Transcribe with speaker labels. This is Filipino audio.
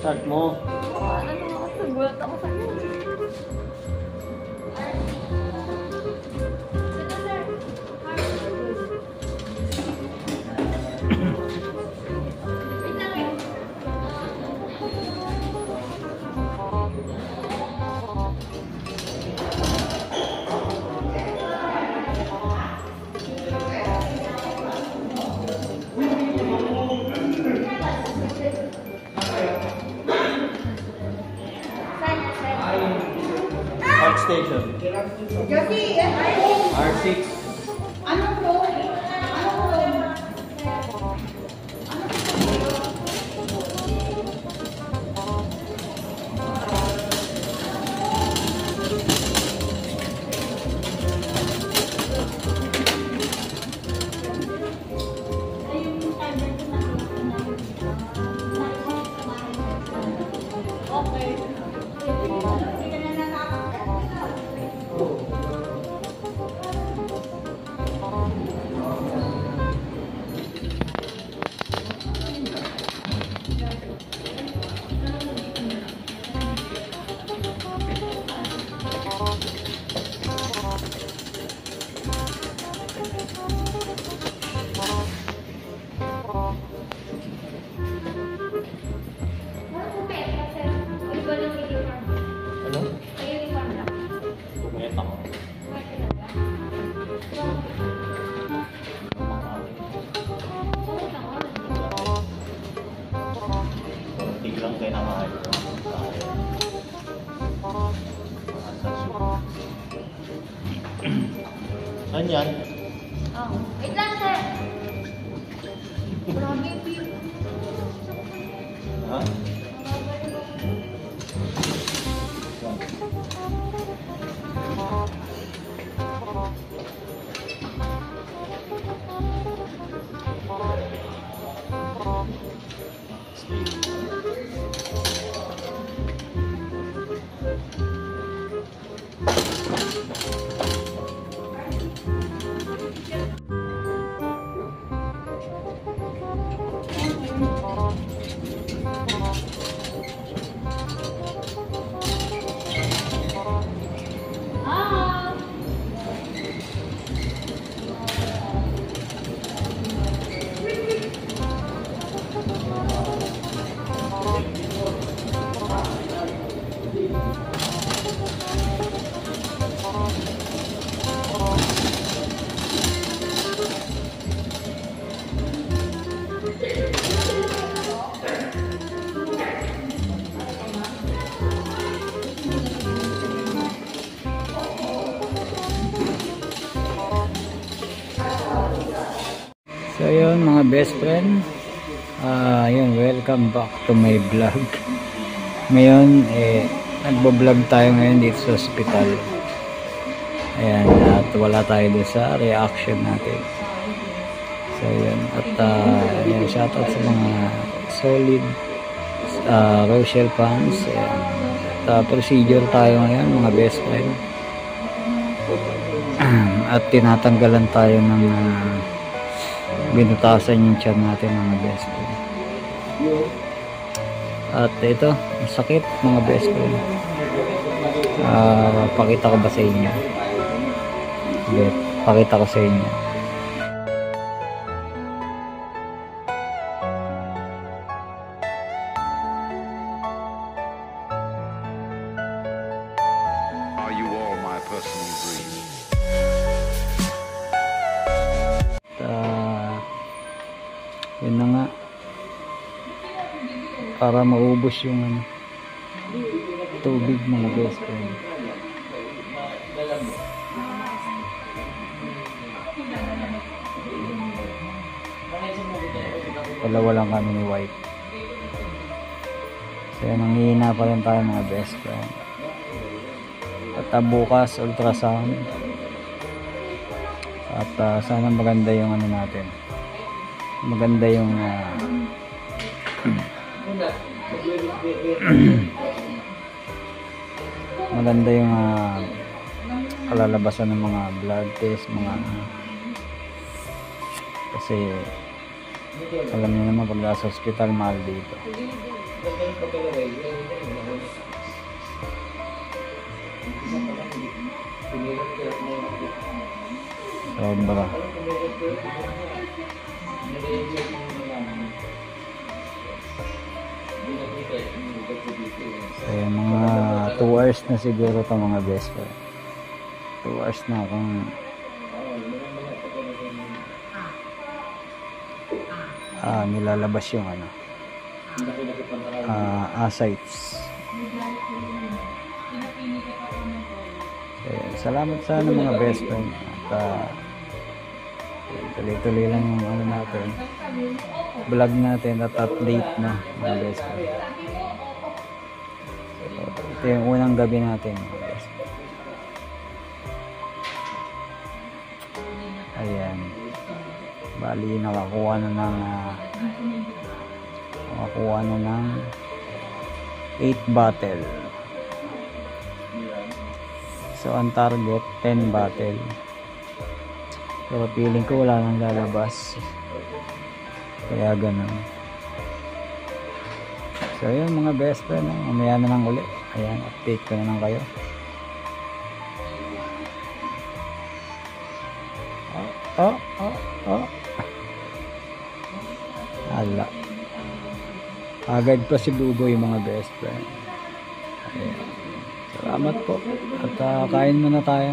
Speaker 1: Start mo.
Speaker 2: Ano? Nagulat ako sa'yo.
Speaker 1: Art station. R6. Lang kayo na mahal. Saan yan?
Speaker 2: Oh. Wait lang, sir. Grabe, Pio.
Speaker 1: Ha?
Speaker 3: So yun mga best friend, yun, welcome back to my vlog. Ngayon nagbo-vlog tayo ngayon dito sa hospital. Ayan, at wala tayo doon sa reaction natin. So yun, at yun, shoutout sa mga solid Rochelle fans. Ayan. At procedure tayo ngayon mga best friend. At tinatanggalan tayo ng binutasan yung tiyan natin mga best friend. At ito, sakit mga best friend. Pakita ko ba sa inyo? Pakita ko sa inyo.
Speaker 4: Are you all my personal dreams?
Speaker 3: Yun na nga, para maubos yung tubig mga best friend. Dalawa lang kami ni White. So yan, nanghihina pa rin tayo mga best friend. At bukas ultrasound. At sana maganda yung ano natin. Maganda yung maganda yung kalalabasan ng mga blood test, mga kasi Alam niyo naman pag nasa hospital, mahal dito. Sobra. So, mga 2 hours na siguro ito mga best friend. 2 hours na kung nilalabas yung ano, asites. Salamat sa ano mga best friend. At tuloy-tuloy lang yung ano natin, vlog natin at update na mga best friend. So, ito yung unang gabi natin mga best friend. Ayan, bali nakakuha na ng 8 bottle. So ang target 10 bottle. Pero feeling ko wala nang lalabas. Kaya ganun. So yun mga best friend, mamaya na lang ulit. Ayan, update ko na lang kayo. Ala. Agad pa si Buboy mga best friend. Ayan. Salamat po. At kain muna tayo.